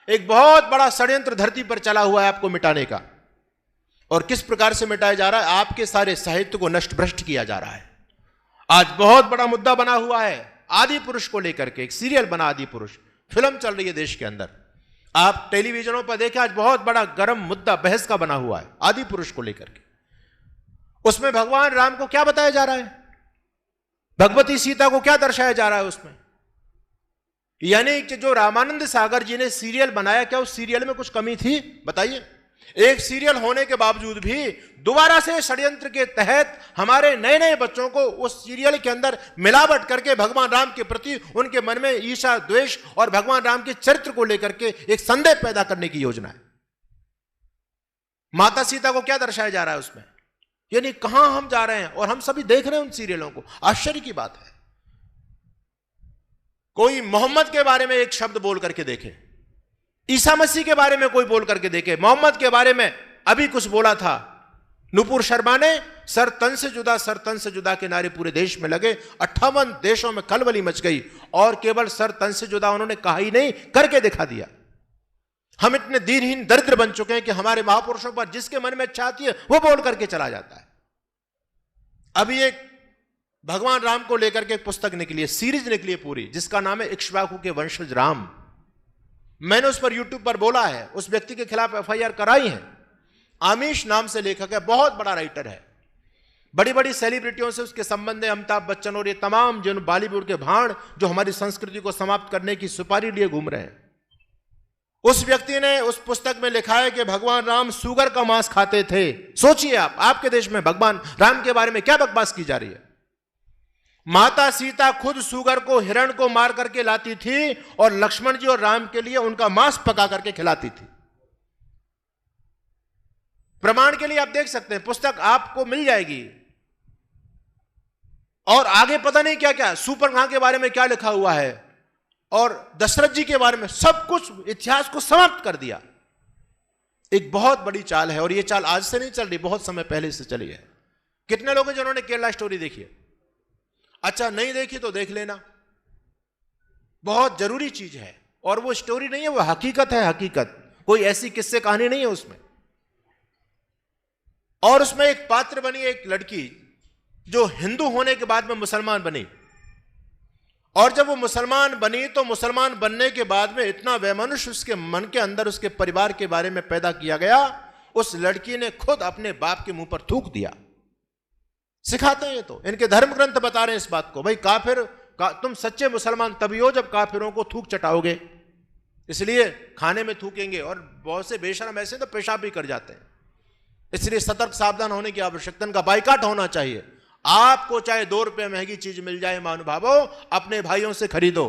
एक बहुत बड़ा षड्यंत्र धरती पर चला हुआ है आपको मिटाने का। और किस प्रकार से मिटाया जा रहा है? आपके सारे साहित्य को नष्ट भ्रष्ट किया जा रहा है। आज बहुत बड़ा मुद्दा बना हुआ है आदि पुरुष को लेकर के। एक सीरियल बना आदि पुरुष, फिल्म चल रही है देश के अंदर, आप टेलीविजनों पर देखें, आज बहुत बड़ा गर्म मुद्दा बहस का बना हुआ है आदि पुरुष को लेकर के। उसमें भगवान राम को क्या बताया जा रहा है? भगवती सीता को क्या दर्शाया जा रहा है उसमें? यानी कि जो रामानंद सागर जी ने सीरियल बनाया, क्या उस सीरियल में कुछ कमी थी? बताइए। एक सीरियल होने के बावजूद भी दोबारा से षड्यंत्र के तहत हमारे नए नए बच्चों को उस सीरियल के अंदर मिलावट करके भगवान राम के प्रति उनके मन में ईर्ष्या, द्वेष और भगवान राम के चरित्र को लेकर के एक संदेह पैदा करने की योजना है। माता सीता को क्या दर्शाया जा रहा है उसमें? यानी कहां हम जा रहे हैं, और हम सभी देख रहे हैं उन सीरियलों को। आश्चर्य की बात है। कोई मोहम्मद के बारे में एक शब्द बोल करके देखे, ईसा मसीह के बारे में कोई बोल करके देखे। मोहम्मद के बारे में अभी कुछ बोला था नुपुर शर्मा ने, सर तन से जुदा के नारे पूरे देश में लगे, 58 देशों में खलबली मच गई, और केवल सर तन से जुदा उन्होंने कहा ही नहीं, करके दिखा दिया। हम इतने दीनहीन दरिद्र बन चुके हैं कि हमारे महापुरुषों पर जिसके मन में इच्छा आती है वो बोल करके चला जाता है। अभी एक भगवान राम को लेकर के एक पुस्तक निकली है, सीरीज निकली है पूरी, जिसका नाम है इक्ष्वाकु के वंशज राम। मैंने उस पर यूट्यूब पर बोला है, उस व्यक्ति के खिलाफ एफआईआर कराई है। आमिश नाम से लेखक है, बहुत बड़ा राइटर है, बड़ी बड़ी सेलिब्रिटियों से उसके संबंध है, अमिताभ बच्चन और ये तमाम जिन बॉलीवुड के भाड़ जो हमारी संस्कृति को समाप्त करने की सुपारी लिए घूम रहे हैं। उस व्यक्ति ने उस पुस्तक में लिखा है कि भगवान राम सूगर का मांस खाते थे। सोचिए आप, आपके देश में भगवान राम के बारे में क्या बकवास की जा रही है। माता सीता खुद सूगर को, हिरण को मार करके लाती थी और लक्ष्मण जी और राम के लिए उनका मांस पका करके खिलाती थी। प्रमाण के लिए आप देख सकते हैं, पुस्तक आपको मिल जाएगी। और आगे पता नहीं क्या क्या सुपरखां के बारे में क्या लिखा हुआ है, और दशरथ जी के बारे में, सब कुछ इतिहास को समाप्त कर दिया। एक बहुत बड़ी चाल है, और यह चाल आज से नहीं चल रही, बहुत समय पहले से चली है। कितने लोग हैं जिन्होंने केरला स्टोरी देखी है? अच्छा, नहीं देखी तो देख लेना, बहुत जरूरी चीज है। और वो स्टोरी नहीं है, वो हकीकत है, हकीकत, कोई ऐसी किस्से कहानी नहीं है उसमें। और उसमें एक पात्र बनी एक लड़की जो हिंदू होने के बाद में मुसलमान बनी, और जब वो मुसलमान बनी तो मुसलमान बनने के बाद में इतना वैमनुष्य उसके मन के अंदर उसके परिवार के बारे में पैदा किया गया, उस लड़की ने खुद अपने बाप के मुंह पर थूक दिया। सिखाते हैं ये तो, इनके धर्म ग्रंथ बता रहे हैं इस बात को। भाई तुम सच्चे मुसलमान तभी हो जब काफिरों को थूक चटाओगे, इसलिए खाने में थूकेंगे। और बहुत से बेशरम ऐसे तो पेशाब भी कर जाते हैं, इसलिए सतर्क सावधान होने की आवश्यकता, इनका बाइकाट होना चाहिए। आपको चाहे 2 रुपए महंगी चीज मिल जाए, महानुभावो, अपने भाइयों से खरीदो।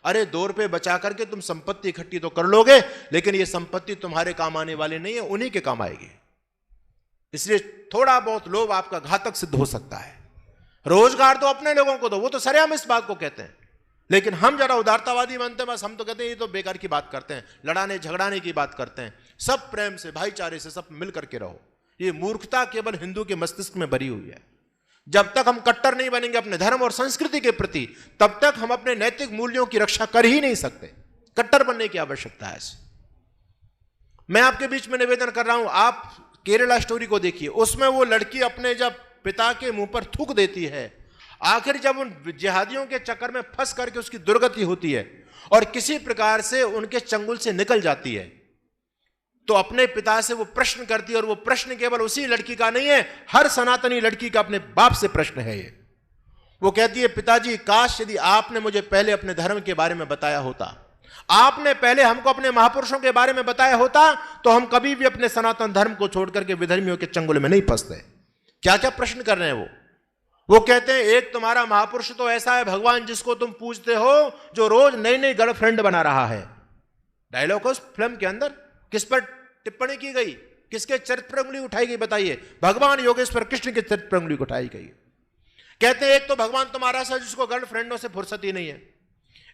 अरे 2 रुपए बचा करके तुम संपत्ति इकट्ठी तो कर लोगे, लेकिन ये संपत्ति तुम्हारे काम आने वाली नहीं है, उन्हीं के काम आएगी। इसलिए थोड़ा बहुत लोभ आपका घातक सिद्ध हो सकता है। रोजगार तो अपने लोगों को दो, वो तो सरेआम इस बात को कहते हैं। लेकिन हम जरा उदारतावादी बनते हैं, बस हम तो कहते हैं ये तो बेकार की बात करते हैं, लड़ाने झगड़ाने की बात करते हैं। सब प्रेम से, भाईचारे से, सब मिल करके रहो। ये मूर्खता केवल हिंदू के मस्तिष्क में भरी हुई है। जब तक हम कट्टर नहीं बनेंगे अपने धर्म और संस्कृति के प्रति, तब तक हम अपने नैतिक मूल्यों की रक्षा कर ही नहीं सकते। कट्टर बनने की आवश्यकता है। मैं आपके बीच में निवेदन कर रहा हूं, आप केरला स्टोरी को देखिए। उसमें वो लड़की अपने जब पिता के मुंह पर थूक देती है, आखिर जब उन जिहादियों के चक्कर में फंस करके उसकी दुर्गति होती है और किसी प्रकार से उनके चंगुल से निकल जाती है, तो अपने पिता से वो प्रश्न करती है। और वो प्रश्न केवल उसी लड़की का नहीं है, हर सनातनी लड़की का अपने बाप से प्रश्न है ये। वो कहती है, पिताजी काश यदि आपने मुझे पहले अपने धर्म के बारे में बताया होता, आपने पहले हमको अपने महापुरुषों के बारे में बताया होता, तो हम कभी भी अपने सनातन धर्म को छोड़कर के विधर्मियों के चंगुल में नहीं फंसते। क्या क्या प्रश्न कर रहे हैं वो कहते हैं, एक तुम्हारा महापुरुष तो ऐसा है भगवान जिसको तुम पूजते हो, जो रोज नई नई गर्लफ्रेंड बना रहा है। डायलॉग उस फिल्म के अंदर किस पर टिप्पणी की गई, किसके चरित्र पर उंगली उठाई गई? बताइए। भगवान योगेश्वर कृष्ण के चरित्र पर उंगली उठाई गई। कहते हैं, एक तो भगवान तुम्हारा ऐसा जिसको गर्लफ्रेंडों से फुर्सत ही नहीं है,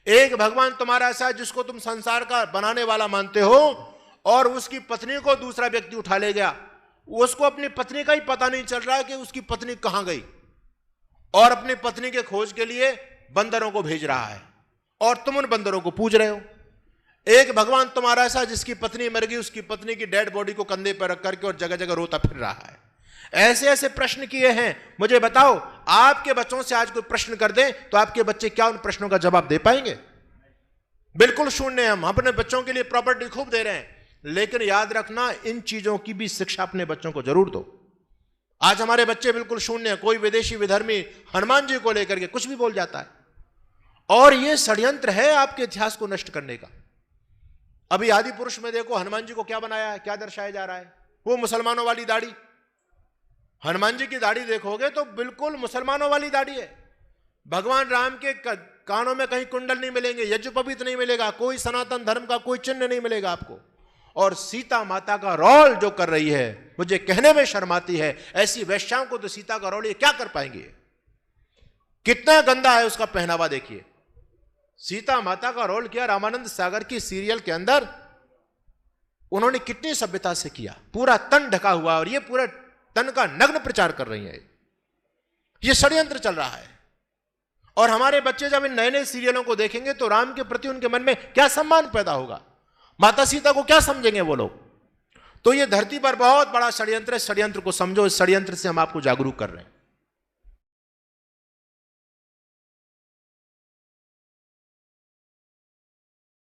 एक भगवान तुम्हारा ऐसा जिसको तुम संसार का बनाने वाला मानते हो, और उसकी पत्नी को दूसरा व्यक्ति उठा ले गया। उसको अपनी पत्नी का ही पता नहीं चल रहा है कि उसकी पत्नी कहां गई, और अपनी पत्नी के खोज के लिए बंदरों को भेज रहा है, और तुम उन बंदरों को पूज रहे हो। एक भगवान तुम्हारा ऐसा जिसकी पत्नी मर गई, उसकी पत्नी की डेड बॉडी को कंधे पर रख करके और जगह जगह रोता फिर रहा है। ऐसे ऐसे प्रश्न किए हैं। मुझे बताओ, आपके बच्चों से आज कोई प्रश्न कर दें तो आपके बच्चे क्या उन प्रश्नों का जवाब दे पाएंगे? बिल्कुल शून्य। हम अपने बच्चों के लिए प्रॉपर्टी खूब दे रहे हैं, लेकिन याद रखना इन चीजों की भी शिक्षा अपने बच्चों को जरूर दो। आज हमारे बच्चे बिल्कुल शून्य है। कोई विदेशी विधर्मी हनुमान जी को लेकर के कुछ भी बोल जाता है, और यह षड्यंत्र है आपके इतिहास को नष्ट करने का। अभी आदि पुरुष में देखो हनुमान जी को क्या बनाया है, क्या दर्शाया जा रहा है? वो मुसलमानों वाली दाढ़ी। हनुमान जी की दाढ़ी देखोगे तो बिल्कुल मुसलमानों वाली दाढ़ी है। भगवान राम के कानों में कहीं कुंडल नहीं मिलेंगे, यज्ञोपवीत नहीं मिलेगा, कोई सनातन धर्म का कोई चिन्ह नहीं मिलेगा आपको। और सीता माता का रोल जो कर रही है, मुझे कहने में शर्म आती है, ऐसी वैश्याओं को तो सीता का रोल ये क्या कर पाएंगे? कितना गंदा है उसका पहनावा देखिए। सीता माता का रोल किया रामानंद सागर की सीरियल के अंदर, उन्होंने कितनी सभ्यता से किया, पूरा तन ढका हुआ, और ये पूरा तन का नग्न प्रचार कर रही है। ये षड्यंत्र चल रहा है। और हमारे बच्चे जब इन नए नए सीरियलों को देखेंगे तो राम के प्रति उनके मन में क्या सम्मान पैदा होगा? माता सीता को क्या समझेंगे वो लोग? तो ये धरती पर बहुत बड़ा षड्यंत्र है। षड्यंत्र को समझो, इस षड्यंत्र से हम आपको जागरूक कर रहे हैं।